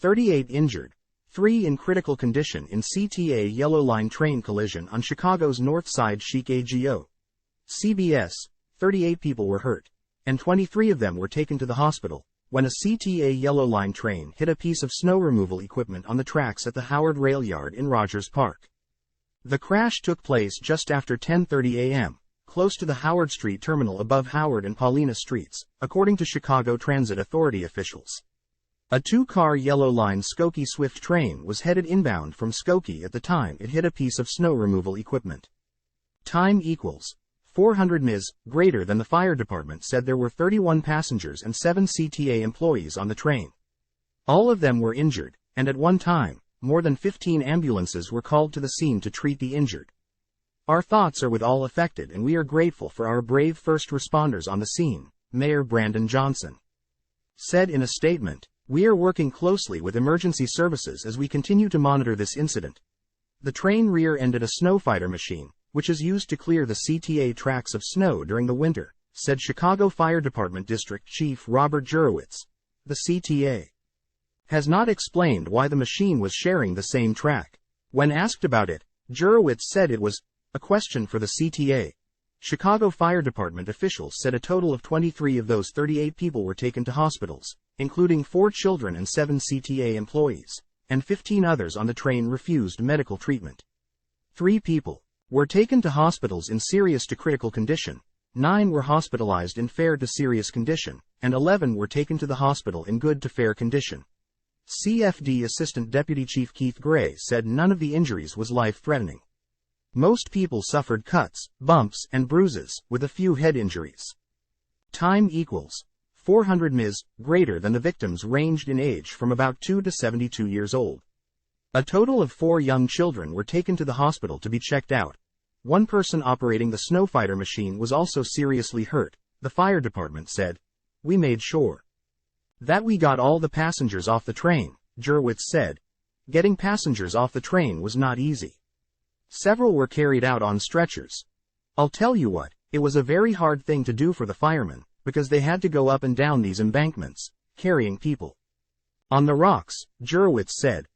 38 injured, 3 in critical condition in CTA Yellow Line train collision on Chicago's North Side CAGO. CBS, 38 people were hurt, and 23 of them were taken to the hospital, when a CTA Yellow Line train hit a piece of snow removal equipment on the tracks at the Howard Rail Yard in Rogers Park. The crash took place just after 10:30 a.m., close to the Howard Street terminal above Howard and Paulina Streets, according to Chicago Transit Authority officials. A 2-car Yellow Line Skokie Swift train was headed inbound from Skokie at the time it hit a piece of snow removal equipment. Time equals 400 ms, greater than the fire department said there were 31 passengers and 7 CTA employees on the train. All of them were injured, and at one time, more than 15 ambulances were called to the scene to treat the injured. Our thoughts are with all affected and we are grateful for our brave first responders on the scene, Mayor Brandon Johnson said in a statement. We are working closely with emergency services as we continue to monitor this incident. The train rear-ended a snow fighter machine, which is used to clear the CTA tracks of snow during the winter, said Chicago Fire Department District Chief Robert Jurewicz. The CTA has not explained why the machine was sharing the same track. When asked about it, Jurewicz said it was a question for the CTA. Chicago Fire Department officials said a total of 23 of those 38 people were taken to hospitals, including 4 children and 7 CTA employees, and 15 others on the train refused medical treatment. 3 people were taken to hospitals in serious to critical condition, 9 were hospitalized in fair to serious condition, and 11 were taken to the hospital in good to fair condition. CFD Assistant Deputy Chief Keith Gray said none of the injuries was life-threatening. Most people suffered cuts, bumps, and bruises, with a few head injuries. Time equals 400 ms, greater than the victims ranged in age from about 2 to 72 years old. A total of 4 young children were taken to the hospital to be checked out. One person operating the snow fighter machine was also seriously hurt, the fire department said. We made sure that we got all the passengers off the train, Jurewicz said. Getting passengers off the train was not easy. Several were carried out on stretchers. I'll tell you what, it was a very hard thing to do for the firemen, because they had to go up and down these embankments, carrying people on the rocks, Jurewicz said.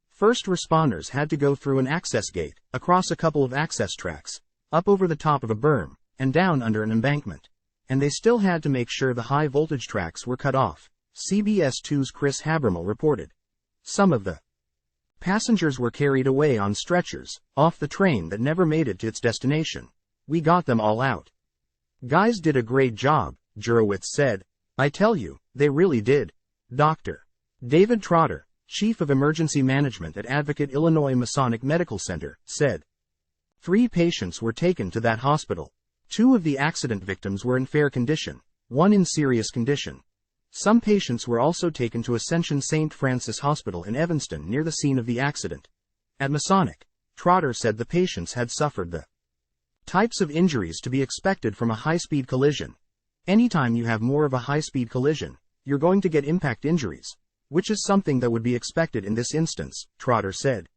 First responders had to go through an access gate, across a couple of access tracks, up over the top of a berm, and down under an embankment. And they still had to make sure the high voltage tracks were cut off, CBS 2's Chris Habermal reported. Some of the passengers were carried away on stretchers, off the train that never made it to its destination. We got them all out. Guys did a great job, Jurewicz said. I tell you, they really did. Dr. David Trotter, Chief of Emergency Management at Advocate Illinois Masonic Medical Center, said. 3 patients were taken to that hospital. 2 of the accident victims were in fair condition, 1 in serious condition. Some patients were also taken to Ascension St. Francis Hospital in Evanston near the scene of the accident. At Masonic, Trotter said the patients had suffered the types of injuries to be expected from a high-speed collision. Anytime you have more of a high-speed collision, you're going to get impact injuries, which is something that would be expected in this instance, Trotter said.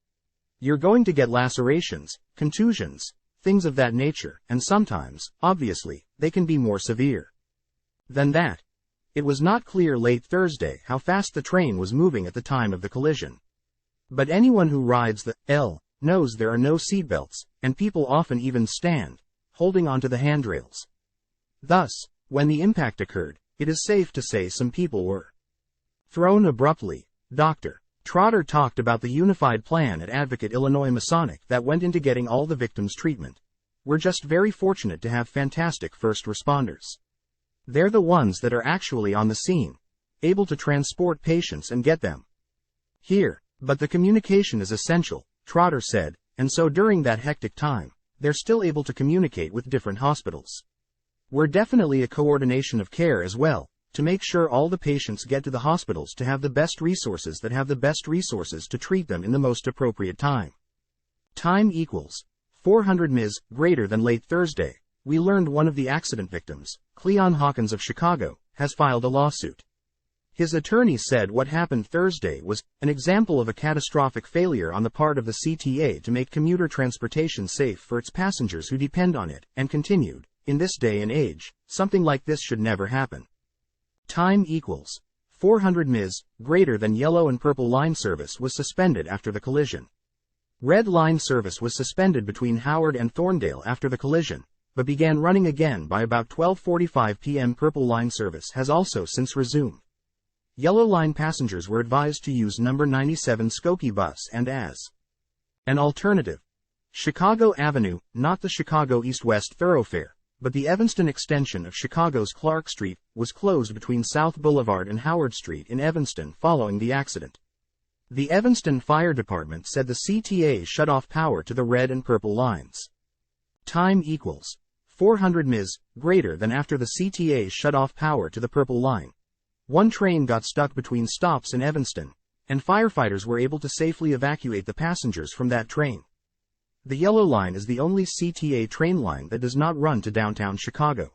You're going to get lacerations, contusions, things of that nature, and sometimes, obviously, they can be more severe than that. It was not clear late Thursday how fast the train was moving at the time of the collision. But anyone who rides the L knows there are no seatbelts, and people often even stand, holding onto the handrails. Thus, when the impact occurred, it is safe to say some people were thrown abruptly. Dr. Trotter talked about the unified plan at Advocate Illinois Masonic that went into getting all the victims treatment. We're just very fortunate to have fantastic first responders. They're the ones that are actually on the scene, able to transport patients and get them here. But the communication is essential, Trotter said, and so during that hectic time, they're still able to communicate with different hospitals. We're definitely a coordination of care as well, to make sure all the patients get to the hospitals to have the best resources to treat them in the most appropriate time. Time equals 400 ms, greater than late Thursday. We learned one of the accident victims, Cleon Hawkins of Chicago, has filed a lawsuit. His attorney said what happened Thursday was an example of a catastrophic failure on the part of the CTA to make commuter transportation safe for its passengers who depend on it, and continued, in this day and age, something like this should never happen. Time equals 400 ms, greater than Yellow and Purple Line service was suspended after the collision. Red Line service was suspended between Howard and Thorndale after the collision, but began running again by about 12:45 p.m. Purple Line service has also since resumed. Yellow Line passengers were advised to use number 97 Skokie bus and as an alternative, Chicago Avenue, not the Chicago East-West thoroughfare, but the Evanston extension of Chicago's Clark Street, was closed between South Boulevard and Howard Street in Evanston following the accident. The Evanston Fire Department said the CTA shut off power to the red and purple lines. Time equals 400 ms, greater than after the CTA shut off power to the purple line. One train got stuck between stops in Evanston, and firefighters were able to safely evacuate the passengers from that train. The Yellow Line is the only CTA train line that does not run to downtown Chicago.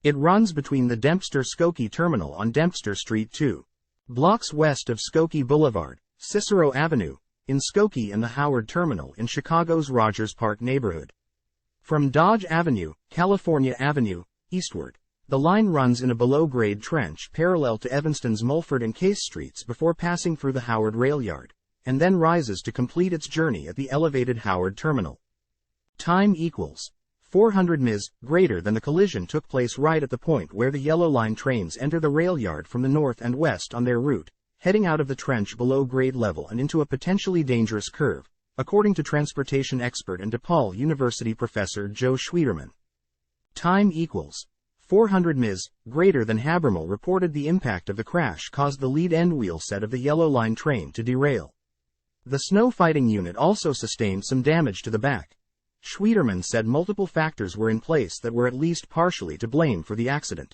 It runs between the Dempster-Skokie Terminal on Dempster Street 2 blocks west of Skokie Boulevard, Cicero Avenue, in Skokie, and the Howard Terminal in Chicago's Rogers Park neighborhood. From Dodge Avenue, California Avenue, eastward, the line runs in a below-grade trench parallel to Evanston's Mulford and Case Streets before passing through the Howard rail yard, and then rises to complete its journey at the elevated Howard Terminal. Time equals 400 ms, greater than the collision took place right at the point where the Yellow Line trains enter the rail yard from the north and west on their route, heading out of the trench below grade level and into a potentially dangerous curve, according to transportation expert and DePaul University professor Joe Schwieterman. Time equals 400 ms, greater than Habermal reported the impact of the crash caused the lead end wheel set of the Yellow Line train to derail. The snow fighting unit also sustained some damage to the back. Schwieterman said multiple factors were in place that were at least partially to blame for the accident.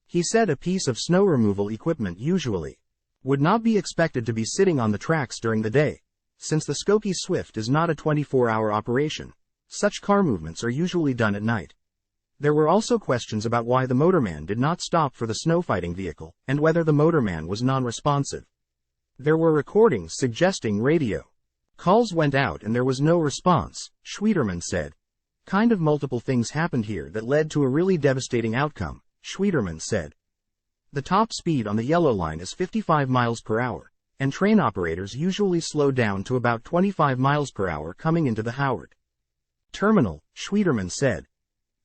He said a piece of snow removal equipment usually would not be expected to be sitting on the tracks during the day. Since the Skokie Swift is not a 24-hour operation, such car movements are usually done at night. There were also questions about why the motorman did not stop for the snow fighting vehicle, and whether the motorman was non-responsive. There were recordings suggesting radio calls went out and there was no response, Schwieterman said. Kind of multiple things happened here that led to a really devastating outcome, Schwieterman said. The top speed on the Yellow Line is 55 miles per hour, and train operators usually slow down to about 25 miles per hour coming into the Howard Terminal, Schwieterman said.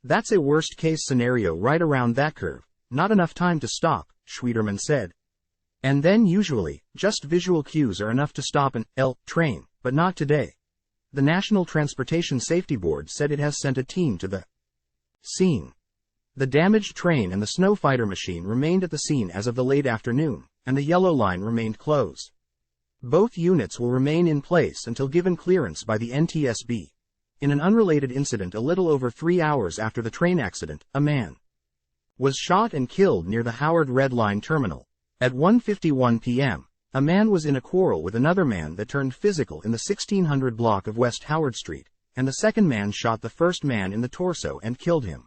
That's a worst-case scenario right around that curve, not enough time to stop, Schwieterman said. And then usually, just visual cues are enough to stop an train, but not today. The National Transportation Safety Board said it has sent a team to the scene. The damaged train and the snow fighter machine remained at the scene as of the late afternoon, and the Yellow Line remained closed. Both units will remain in place until given clearance by the NTSB. In an unrelated incident a little over 3 hours after the train accident, a man was shot and killed near the Howard Red Line Terminal. At 1:51 p.m., a man was in a quarrel with another man that turned physical in the 1600 block of West Howard Street, and the second man shot the first man in the torso and killed him.